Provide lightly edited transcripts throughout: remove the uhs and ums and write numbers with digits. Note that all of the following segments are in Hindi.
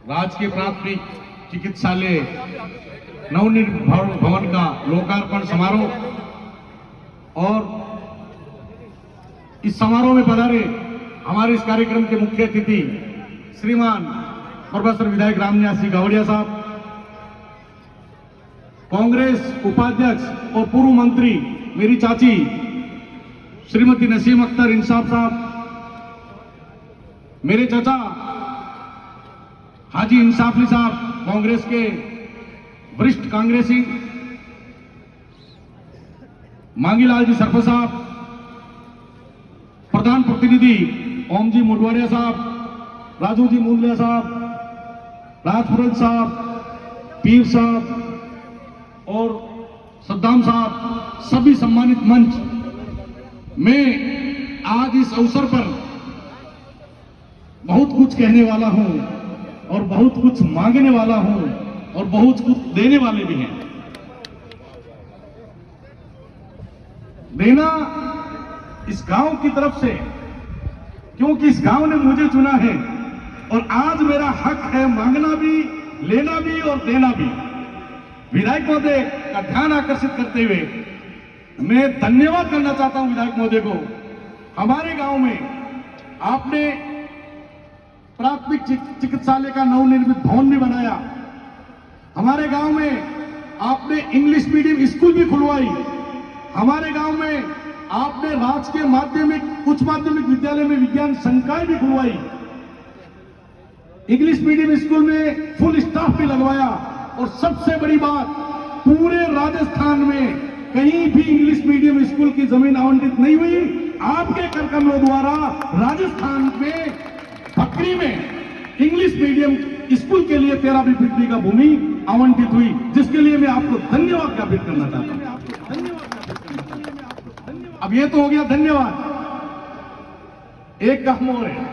राजकीय प्राथमिक चिकित्सालय नवनिर्माण भवन का लोकार्पण समारोह और इस समारोह में पधारे हमारे इस कार्यक्रम के मुख्य अतिथि श्रीमान प्रोफेसर विधायक रामनिवास सिंह गावड़िया साहब, कांग्रेस उपाध्यक्ष और पूर्व मंत्री मेरी चाची श्रीमती नसीम अख्तर इंसाफ साहब, मेरे चाचा हाजी इंसाफली साहब कांग्रेस के वरिष्ठ कांग्रेसी, मांगीलाल जी सरपंच साहब, प्रधान प्रतिनिधि ओम जी मुडवाड़िया साहब, राजू जी मूंदलिया साहब, राजपुरोहित साहब, पीर साहब और सद्दाम साहब, सभी सम्मानित मंच। मैं आज इस अवसर पर बहुत कुछ कहने वाला हूं और बहुत कुछ मांगने वाला हूं और बहुत कुछ देने वाले भी हैं। देना इस गांव की तरफ से, क्योंकि इस गांव ने मुझे चुना है और आज मेरा हक है मांगना भी, लेना भी और देना भी। विधायक महोदय का ध्यान आकर्षित करते हुए मैं धन्यवाद करना चाहता हूं विधायक महोदय को। हमारे गांव में आपने प्राथमिक चिकित्सालय का नवनिर्मित भवन भी बनाया, हमारे गांव में आपने इंग्लिश मीडियम स्कूल भी खुलवाई, हमारे गांव में आपने राजकीय माध्यमिक उच्च माध्यमिक विद्यालय में विज्ञान संकाय भी खुलवाई, इंग्लिश मीडियम स्कूल में फुल स्टाफ भी लगवाया और सबसे बड़ी बात, पूरे राजस्थान में कहीं भी इंग्लिश मीडियम स्कूल की जमीन आवंटित नहीं हुई। आपके कार्यक्रमों द्वारा राजस्थान में बकरी में इंग्लिश मीडियम स्कूल के लिए 13 फीट का भूमि आवंटित हुई, जिसके लिए मैं आपको धन्यवाद ज्ञापित करना चाहता हूं। अब ये तो हो गया धन्यवाद। एक काम और है,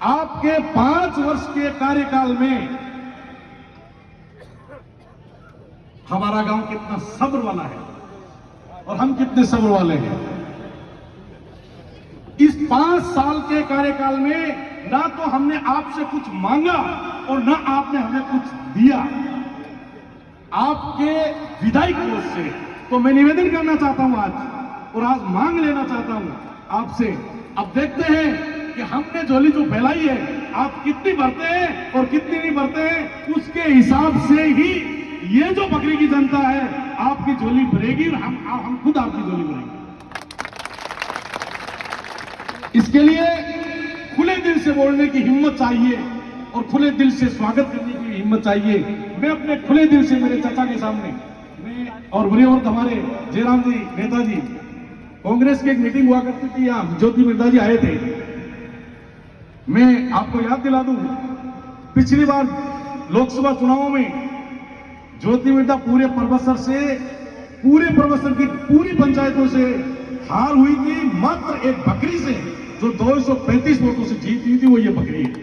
आपके 5 वर्ष के कार्यकाल में हमारा गांव कितना सब्र वाला है और हम कितने सब्र वाले हैं। इस 5 साल के कार्यकाल में ना तो हमने आपसे कुछ मांगा और ना आपने हमें कुछ दिया। आपके विधायक कोष से तो मैं निवेदन करना चाहता हूं आज, और आज मांग लेना चाहता हूं आपसे। अब देखते हैं कि हमने झोली जो फैलाई है आप कितनी भरते हैं और कितनी नहीं भरते हैं, उसके हिसाब से ही ये जो बकरी की जनता है आपकी झोली भरेगी और हम खुद आपकी झोली भरेंगे। इसके लिए खुले दिल से बोलने की हिम्मत चाहिए और खुले दिल से स्वागत करने की हिम्मत चाहिए। मैं अपने खुले दिल से मेरे चाचा के सामने मैं और वरियवर्ग हमारे जयराम जी नेताजी, कांग्रेस की एक मीटिंग हुआ करती थी, यहाँ ज्योति मिर्धा जी आए थे। मैं आपको याद दिला दूं, पिछली बार लोकसभा चुनावों में ज्योति मिर्धा पूरे परबसर की पूरी पंचायतों से हार हुई थी, मात्र एक बकरी से जो 235 वोटों से जीती थी, वो ये बकरी है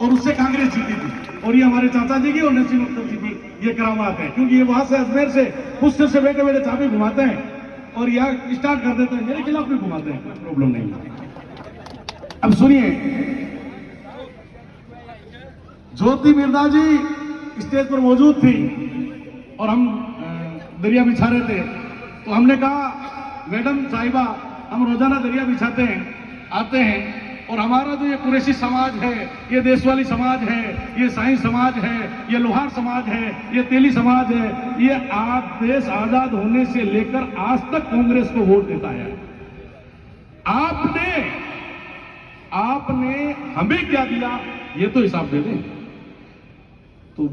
और उससे कांग्रेस जीती थी। और ये हमारे चाचा जी की और नसीम अख्तर जी की ये करामात है, क्योंकि ये वहां से अजमेर से पुष्कर से बैठे बैठे चाबी घुमाते हैं और यहाँ स्टार्ट कर देते हैं, मेरे खिलाफ भी घुमाते हैं, कोई प्रॉब्लम नहीं है। अब सुनिए, ज्योति मिर्धा जी स्टेज पर मौजूद थी और हम दरिया बिछा रहे थे, तो हमने कहा मैडम साहिबा हम रोजाना दरिया बिछाते हैं, आते हैं, और हमारा जो ये कुरैशी समाज है, ये देशवाली समाज है, ये साईं समाज है, ये लोहार समाज है, ये तेली समाज है, ये देश आजाद होने से लेकर आज तक कांग्रेस को वोट देता है। आपने हमें क्या दिया ये तो हिसाब दे दें। तो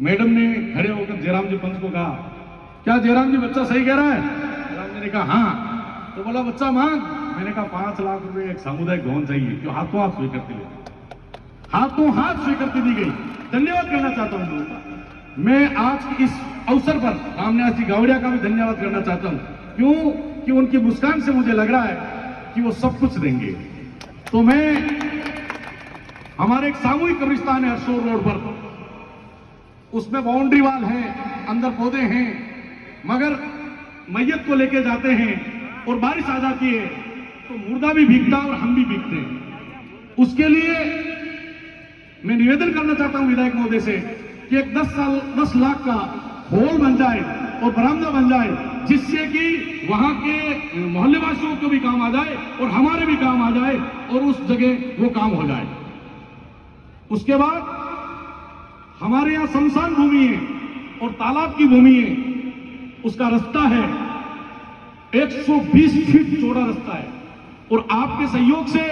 मैडम ने खड़े होकर जयराम जी पंच को कहा, क्या जयराम जी बच्चा सही कह रहा है? जयराम जी ने कहा हाँ। तो बोला बच्चा मांग। मैंने कहा 5 लाख रुपए एक सामुदायिक भवन चाहिए, जो हाथों हाथ स्वीकृति ले, हाथों हाथ स्वीकृति दी गई। धन्यवाद करना चाहता हूं लोगों का। मैं आज इस अवसर पर रामनिवास सिंह गावड़िया का भी धन्यवाद करना चाहता हूं, क्यों कि उनकी मुस्कान से मुझे लग रहा है कि वो सब कुछ देंगे। तो मैं, हमारे एक सामूहिक कब्रिस्तान है हरसोर रोड पर, उसमें बाउंड्री वाल है, अंदर पौधे हैं, मगर मैयत को लेके जाते हैं और बारिश आ जाती है तो मुर्दा भी भीगता और हम भी भीगते हैं। उसके लिए मैं निवेदन करना चाहता हूं विधायक महोदय से कि एक 10 लाख का हॉल बन जाए और बरामदा बन जाए, जिससे कि वहां के मोहल्लेवासियों को भी काम आ जाए और हमारे भी काम आ जाए और उस जगह वो काम हो जाए। उसके बाद हमारे यहां शमशान भूमि है और तालाब की भूमि है, उसका रास्ता है 120 फीट चौड़ा रास्ता है और आपके सहयोग से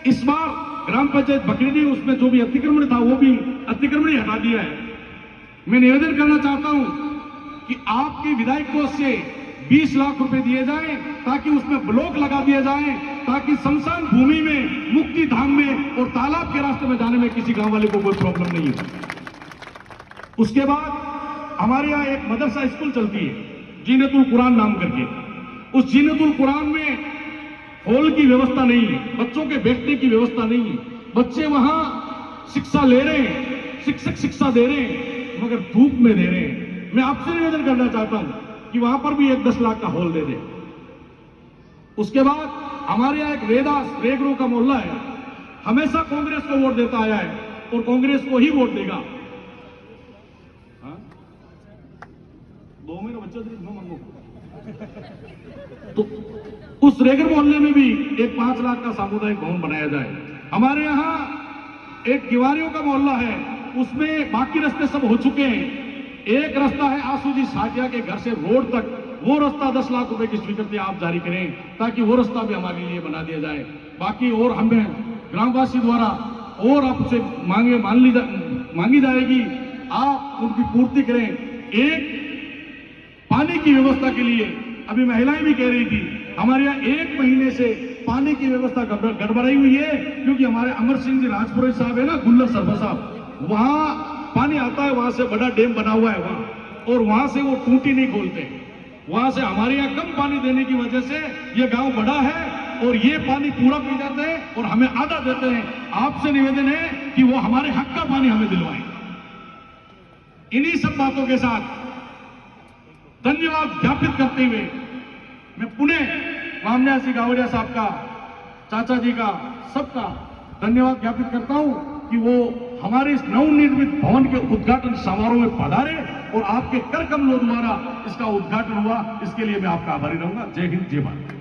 इस बार ग्राम पंचायत बकरीडी उसमें जो भी अतिक्रमण था वो भी अतिक्रमण ही हटा दिया है। मैं निवेदन करना चाहता हूं कि आपके विधायक कोष से 20 लाख रुपए दिए जाएं ताकि उसमें ब्लॉक लगा दिए जाएं, ताकि शमशान भूमि में, मुक्ति धाम में और तालाब के रास्ते में जाने में किसी गांव वाले को कोई प्रॉब्लम नहीं है। उसके बाद हमारे यहां एक मदरसा स्कूल चलती है जीनतुल कुरान नाम करके। उस जीनतुल कुरान में हॉल की व्यवस्था नहीं है, बच्चों के बैठने की व्यवस्था नहीं है। बच्चे वहां शिक्षा ले रहे हैं, शिक्षक शिक्षा दे रहे हैं, मगर धूप में दे रहे हैं। मैं आपसे निवेदन करना चाहता हूं कि वहां पर भी एक 10 लाख का हॉल दे दे। उसके बाद हमारे यहाँ एक वेदास रेगरू का मोहल्ला है, हमेशा कांग्रेस को वोट देता आया है और कांग्रेस को ही वोट देगा। तो उस रेगर मोहल्ले में भी एक 5 लाख का सामुदायिक भवन बनाया जाए। हमारे यहाँ एक गिवारियों का मोहल्ला है, उसमें बाकी रास्ते सब हो चुके हैं। एक रास्ता है आसूजी साटिया के घर से रोड तक, वो रास्ता 10 लाख रुपए की स्वीकृति आप जारी करें ताकि वो रास्ता भी हमारे लिए बना दिया जाए। बाकी और हमें ग्रामवासी द्वारा और आपसे मांगी जाएगी, आप उनकी पूर्ति करें। एक पानी की व्यवस्था के लिए अभी महिलाएं भी कह रही थी, हमारे यहाँ 1 महीने से पानी की व्यवस्था गड़बड़ाई हुई है, क्योंकि हमारे अमर सिंह जी राजपुरोहित साहब है ना, गुल्लर सरबा साहब, वहां पानी आता है, वहां से बड़ा डैम बना हुआ है वहां, और वहां से वो टूटी नहीं खोलते। वहां से हमारे यहाँ कम पानी देने की वजह से ये गांव बड़ा है और ये पानी पूरा पी जाते हैं और हमें आधा देते हैं। आपसे निवेदन है कि वो हमारे हक का पानी हमें दिलवाएं। इन्हीं सब बातों के साथ धन्यवाद ज्ञापित करते हुए मैं पुनः मामनिया सिंह गावड़िया साहब का, चाचा जी का, सबका धन्यवाद ज्ञापित करता हूं कि वो हमारे इस नवनिर्मित भवन के उद्घाटन समारोह में पधारे और आपके कर कमलों द्वारा इसका उद्घाटन हुआ। इसके लिए मैं आपका आभारी रहूंगा। जय हिंद, जय भारत।